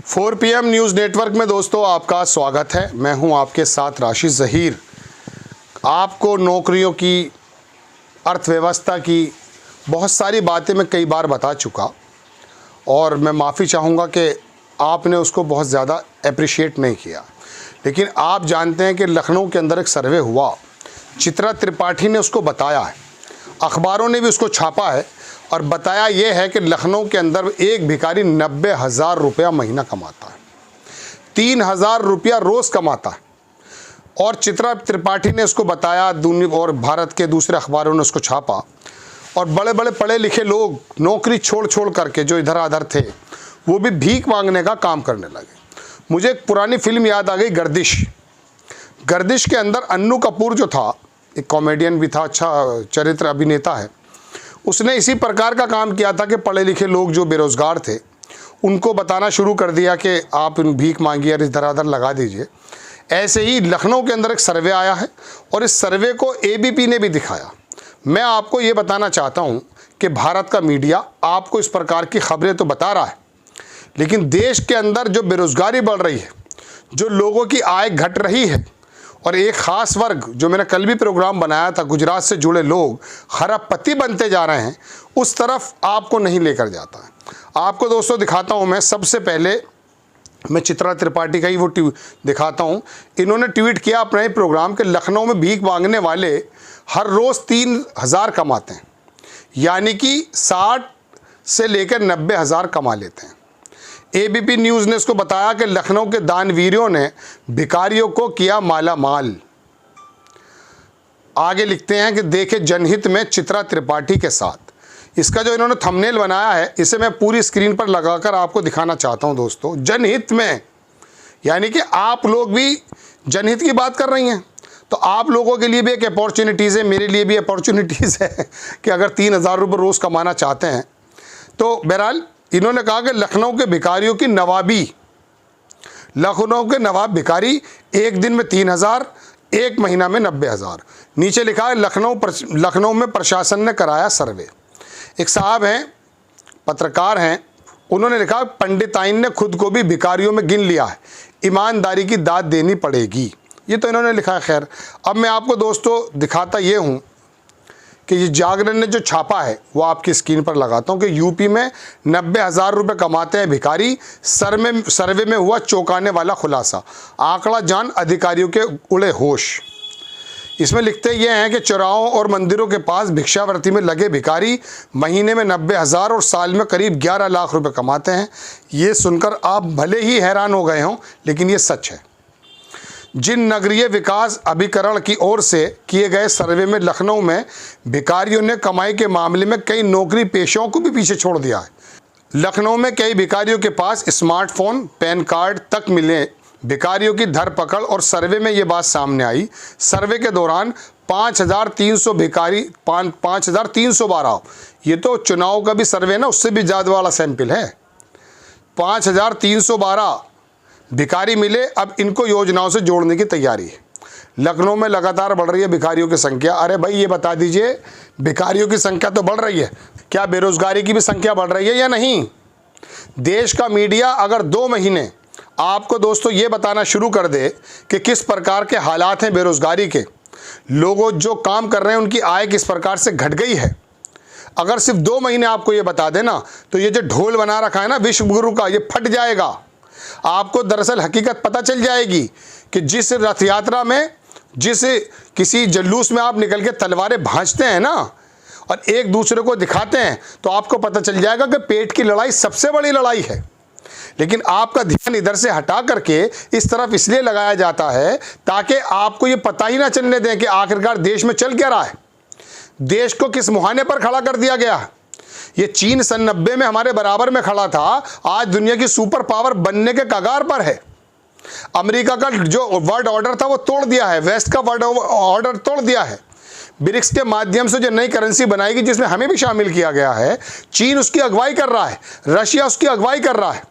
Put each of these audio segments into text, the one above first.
4 PM news network में दोस्तों आपका स्वागत है। मैं हूं आपके साथ राशिद ज़हीर। आपको नौकरियों की, अर्थव्यवस्था की बहुत सारी बातें मैं कई बार बता चुका और मैं माफ़ी चाहूँगा कि आपने उसको बहुत ज़्यादा अप्रिशिएट नहीं किया। लेकिन आप जानते हैं कि लखनऊ के अंदर एक सर्वे हुआ, चित्रा त्रिपाठी ने उसको बताया है, अखबारों ने भी उसको छापा है और बताया ये है कि लखनऊ के अंदर एक भिखारी 90,000 रुपया महीना कमाता है, 3,000 रुपया रोज़ कमाता है। और चित्रा त्रिपाठी ने उसको बताया, दुनिया और भारत के दूसरे अखबारों ने उसको छापा और बड़े बड़े पढ़े लिखे लोग नौकरी छोड़ छोड़ करके जो इधर उधर थे वो भी भीख मांगने का काम करने लगे। मुझे एक पुरानी फिल्म याद आ गई, गर्दिश। गर्दिश के अंदर अन्नू कपूर जो था, एक कॉमेडियन भी था, अच्छा चरित्र अभिनेता है, उसने इसी प्रकार का काम किया था कि पढ़े लिखे लोग जो बेरोज़गार थे उनको बताना शुरू कर दिया कि आप भीख मांगिए और इधर उधर लगा दीजिए। ऐसे ही लखनऊ के अंदर एक सर्वे आया है और इस सर्वे को ABP ने भी दिखाया। मैं आपको ये बताना चाहता हूँ कि भारत का मीडिया आपको इस प्रकार की खबरें तो बता रहा है, लेकिन देश के अंदर जो बेरोज़गारी बढ़ रही है, जो लोगों की आय घट रही है और एक ख़ास वर्ग, जो मैंने कल भी प्रोग्राम बनाया था, गुजरात से जुड़े लोग खरबपति बनते जा रहे हैं, उस तरफ आपको नहीं लेकर जाता है। आपको दोस्तों दिखाता हूं, मैं सबसे पहले मैं चित्रा त्रिपाठी का ही वो दिखाता हूं। इन्होंने ट्वीट किया अपने ही प्रोग्राम के लखनऊ में भीख मांगने वाले हर रोज़ 3,000 कमाते हैं, यानी कि 60 से लेकर 90,000 कमा लेते हैं। ABP न्यूज़ ने इसको बताया कि लखनऊ के दानवीरों ने भिखारियों को किया माला माल। आगे लिखते हैं कि देखे जनहित में चित्रा त्रिपाठी के साथ। इसका जो इन्होंने थंबनेल बनाया है, इसे मैं पूरी स्क्रीन पर लगाकर आपको दिखाना चाहता हूं दोस्तों। जनहित में, यानी कि आप लोग भी जनहित की बात कर रही हैं, तो आप लोगों के लिए भी एक अपॉर्चुनिटीज़ है, मेरे लिए भी अपॉर्चुनिटीज़ है कि अगर 3,000 रुपये रोज़ कमाना चाहते हैं तो बहरहाल इन्होंने कहा कि लखनऊ के भिखारियों की नवाबी, लखनऊ के नवाब भिखारी एक दिन में 3,000, एक महीना में 90,000। नीचे लिखा है लखनऊ में प्रशासन ने कराया सर्वे। एक साहब हैं, पत्रकार हैं, उन्होंने लिखा पंडिताइन ने खुद को भी भिखारियों में गिन लिया है, ईमानदारी की दाद देनी पड़ेगी। ये तो इन्होंने लिखा है। खैर, अब मैं आपको दोस्तों दिखाता ये हूँ कि ये जागरण ने जो छापा है वो आपकी स्क्रीन पर लगाता हूँ कि यूपी में 90,000 रुपये कमाते हैं भिखारी। सर्वे में हुआ चौंकाने वाला खुलासा, आंकड़ा जान अधिकारियों के उड़े होश। इसमें लिखते ये हैं कि चौराहों और मंदिरों के पास भिक्षावृत्ति में लगे भिखारी महीने में 90,000 और साल में करीब 11 लाख रुपये कमाते हैं। ये सुनकर आप भले ही हैरान हो गए हों, लेकिन ये सच है। जिन नगरीय विकास अभिकरण की ओर से किए गए सर्वे में लखनऊ में भिखारियों ने कमाई के मामले में कई नौकरी पेशों को भी पीछे छोड़ दिया है। लखनऊ में कई भिखारियों के पास स्मार्टफोन, पैन कार्ड तक मिले। भिखारियों की धरपकड़ और सर्वे में ये बात सामने आई। सर्वे के दौरान 5,300 भिखारी, 5,312, ये तो चुनाव का भी सर्वे ना, उससे भी ज़्यादा वाला सैंपल है। 5,312 भिखारी मिले। अब इनको योजनाओं से जोड़ने की तैयारी है। लखनऊ में लगातार बढ़ रही है भिखारियों की संख्या। अरे भाई, ये बता दीजिए, भिखारियों की संख्या तो बढ़ रही है, क्या बेरोजगारी की भी संख्या बढ़ रही है या नहीं? देश का मीडिया अगर 2 महीने आपको दोस्तों ये बताना शुरू कर दे कि किस प्रकार के हालात हैं बेरोजगारी के, लोगों जो काम कर रहे हैं उनकी आय किस प्रकार से घट गई है, अगर सिर्फ 2 महीने आपको ये बता देना तो ये जो ढोल बना रखा है ना विश्व गुरु का, ये फट जाएगा। आपको दरअसल हकीकत पता चल जाएगी कि जिस रथ यात्रा में, जिस किसी जुलूस में आप निकल के तलवारें भांजते हैं ना और एक दूसरे को दिखाते हैं, तो आपको पता चल जाएगा कि पेट की लड़ाई सबसे बड़ी लड़ाई है। लेकिन आपका ध्यान इधर से हटा करके इस तरफ इसलिए लगाया जाता है ताकि आपको ये पता ही ना चलने दें कि आखिरकार देश में चल क्या रहा है, देश को किस मुहाने पर खड़ा कर दिया गया है। ये चीन सन 90 में हमारे बराबर में खड़ा था, आज दुनिया की सुपर पावर बनने के कगार पर है। अमेरिका का जो वर्ल्ड ऑर्डर था वो तोड़ दिया है, वेस्ट का वर्ल्ड ऑर्डर तोड़ दिया है। ब्रिक्स के माध्यम से जो नई करेंसी बनाएगी जिसमें हमें भी शामिल किया गया है, चीन उसकी अगुवाई कर रहा है, रशिया उसकी अगुवाई कर रहा है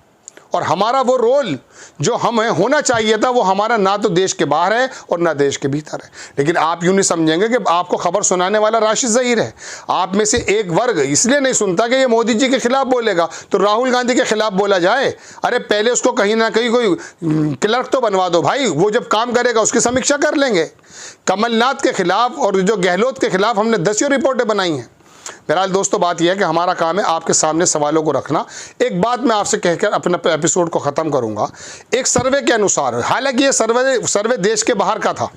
और हमारा वो रोल जो हमें होना चाहिए था वो हमारा ना तो देश के बाहर है और ना देश के भीतर है। लेकिन आप यूँ नहीं समझेंगे कि आपको खबर सुनाने वाला राशिद ज़हीर है। आप में से एक वर्ग इसलिए नहीं सुनता कि ये मोदी जी के खिलाफ बोलेगा तो राहुल गांधी के खिलाफ बोला जाए। अरे पहले उसको कहीं ना कहीं कोई क्लर्क तो बनवा दो भाई, वो जब काम करेगा उसकी समीक्षा कर लेंगे। कमलनाथ के खिलाफ और जो गहलोत के खिलाफ हमने 10 रिपोर्टें बनाई हैं। बहरहाल दोस्तों, बात यह है कि हमारा काम है आपके सामने सवालों को रखना। एक बात मैं आपसे कहकर अपना एपिसोड को ख़त्म करूंगा। एक सर्वे के अनुसार, हालांकि ये सर्वे देश के बाहर का था,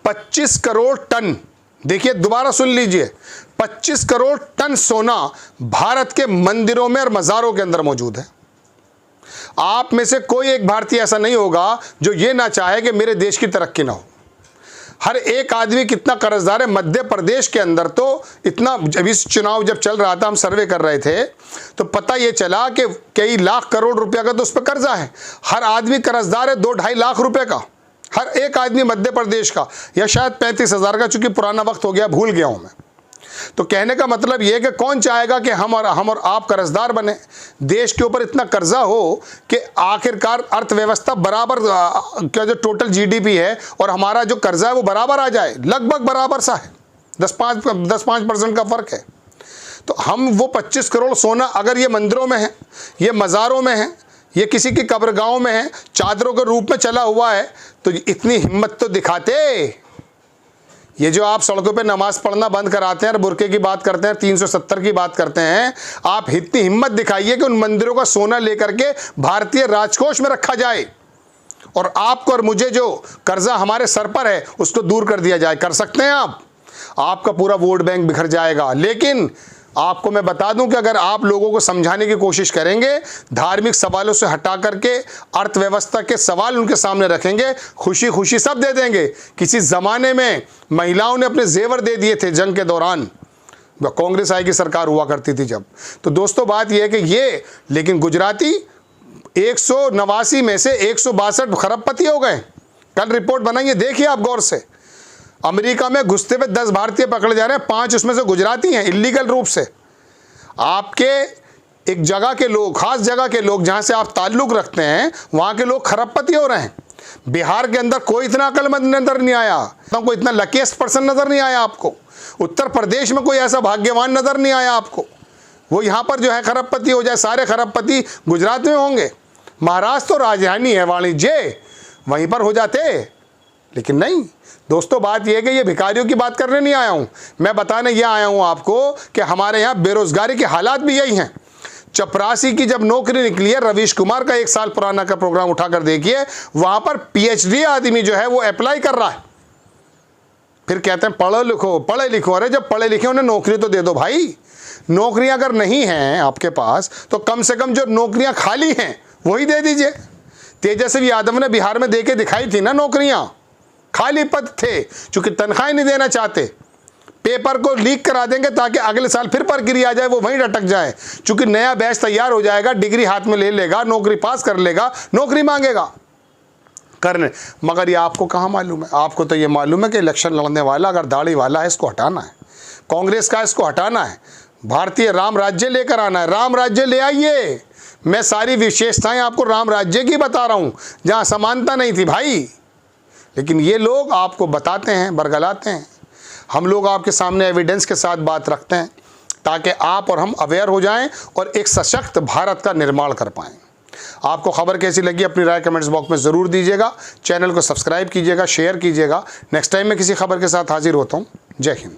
25 करोड़ टन, देखिए दोबारा सुन लीजिए, 25 करोड़ टन सोना भारत के मंदिरों में और मज़ारों के अंदर मौजूद है। आप में से कोई एक भारतीय ऐसा नहीं होगा जो ये ना चाहे कि मेरे देश की तरक्की ना हो। हर एक आदमी कितना कर्जदार है। मध्य प्रदेश के अंदर तो इतना, जब इस चुनाव जब चल रहा था, हम सर्वे कर रहे थे तो पता ये चला कि कई लाख करोड़ रुपया का तो उस पर कर्जा है। हर आदमी कर्जदार है 2-2.5 लाख रुपए का, हर एक आदमी मध्य प्रदेश का, या शायद 35,000 का, चूंकि पुराना वक्त हो गया, भूल गया हूं मैं। तो कहने का मतलब यह कि कौन चाहेगा कि हम और आप कर्जदार बने, देश के ऊपर इतना कर्जा हो कि आखिरकार अर्थव्यवस्था बराबर का जो टोटल जीडीपी है और हमारा जो कर्जा है वो बराबर आ जाए, लगभग बराबर सा है, 10-5% का फर्क है। तो हम वो 25 करोड़ सोना अगर ये मंदिरों में है, ये मज़ारों में है, ये किसी की कब्रगाहों में है, चादरों के रूप में चला हुआ है, तो इतनी हिम्मत तो दिखाते। ये जो आप सड़कों पे नमाज पढ़ना बंद कराते हैं और बुरके की बात करते हैं, 370 की बात करते हैं, आप इतनी हिम्मत दिखाइए कि उन मंदिरों का सोना लेकर के भारतीय राजकोष में रखा जाए और आपको और मुझे जो कर्जा हमारे सर पर है उसको दूर कर दिया जाए। कर सकते हैं आप, आपका पूरा वोट बैंक बिखर जाएगा। लेकिन आपको मैं बता दूं कि अगर आप लोगों को समझाने की कोशिश करेंगे, धार्मिक सवालों से हटा करके अर्थव्यवस्था के सवाल उनके सामने रखेंगे, खुशी खुशी सब दे देंगे। किसी ज़माने में महिलाओं ने अपने जेवर दे दिए थे जंग के दौरान, कांग्रेस आई की सरकार हुआ करती थी जब। तो दोस्तों बात यह है कि ये, लेकिन गुजराती 189 में से 162 खरबपति हो गए। कल रिपोर्ट बनाइए, देखिए आप गौर से। अमेरिका में घुसते हुए 10 भारतीय पकड़े जा रहे हैं, 5 उसमें से गुजराती हैं इलीगल रूप से। आपके एक जगह के लोग, खास जगह के लोग जहां से आप ताल्लुक रखते हैं, वहां के लोग खरबपति हो रहे हैं। बिहार के अंदर कोई इतना अक्लमंद नजर नहीं आया, कोई इतना लकीस्ट पर्सन नजर नहीं आया आपको। उत्तर प्रदेश में कोई ऐसा भाग्यवान नजर नहीं आया आपको, वो यहाँ पर जो है खरबपति हो जाए। सारे खरबपति गुजरात में होंगे। महाराष्ट्र तो राजधानी है वाणिज्य, वहीं पर हो जाते, लेकिन नहीं। दोस्तों बात यह है कि ये भिखारियों की बात करने नहीं आया हूं, मैं बताने यह आया हूं आपको कि हमारे यहां बेरोजगारी के हालात भी यही हैं। चपरासी की जब नौकरी निकली है, रवीश कुमार का 1 साल पुराना का प्रोग्राम उठाकर देखिए, वहां पर पीएचडी आदमी जो है वो अप्लाई कर रहा है। फिर कहते हैं पढ़े लिखो। अरे जब पढ़े लिखे उन्हें नौकरी तो दे दो भाई। नौकरियां अगर नहीं हैं आपके पास तो कम से कम जो नौकरियां खाली हैं वही दे दीजिए। तेजस्वी यादव ने बिहार में देके दिखाई थी ना, नौकरियां खाली पद थे, चूंकि तनख्वाह नहीं देना चाहते, पेपर को लीक करा देंगे ताकि अगले साल फिर प्रक्रिया आ जाए, वो वहीं अटक जाए। चूंकि नया बैच तैयार हो जाएगा, डिग्री हाथ में ले लेगा, नौकरी पास कर लेगा, नौकरी मांगेगा करने। मगर ये आपको कहाँ मालूम है? आपको तो ये मालूम है कि इलेक्शन लड़ने वाला अगर दाढ़ी वाला है इसको हटाना है, कांग्रेस का इसको हटाना है, भारतीय राम राज्य लेकर आना है। राम राज्य ले आइए। मैं सारी विशेषताएं आपको राम राज्य की बता रहा हूँ जहाँ समानता नहीं थी भाई। लेकिन ये लोग आपको बताते हैं, बरगलाते हैं। हम लोग आपके सामने एविडेंस के साथ बात रखते हैं ताकि आप और हम अवेयर हो जाएं और एक सशक्त भारत का निर्माण कर पाएं। आपको खबर कैसी लगी अपनी राय कमेंट्स बॉक्स में ज़रूर दीजिएगा। चैनल को सब्सक्राइब कीजिएगा, शेयर कीजिएगा। नेक्स्ट टाइम मैं किसी खबर के साथ हाजिर होता हूँ। जय हिंद।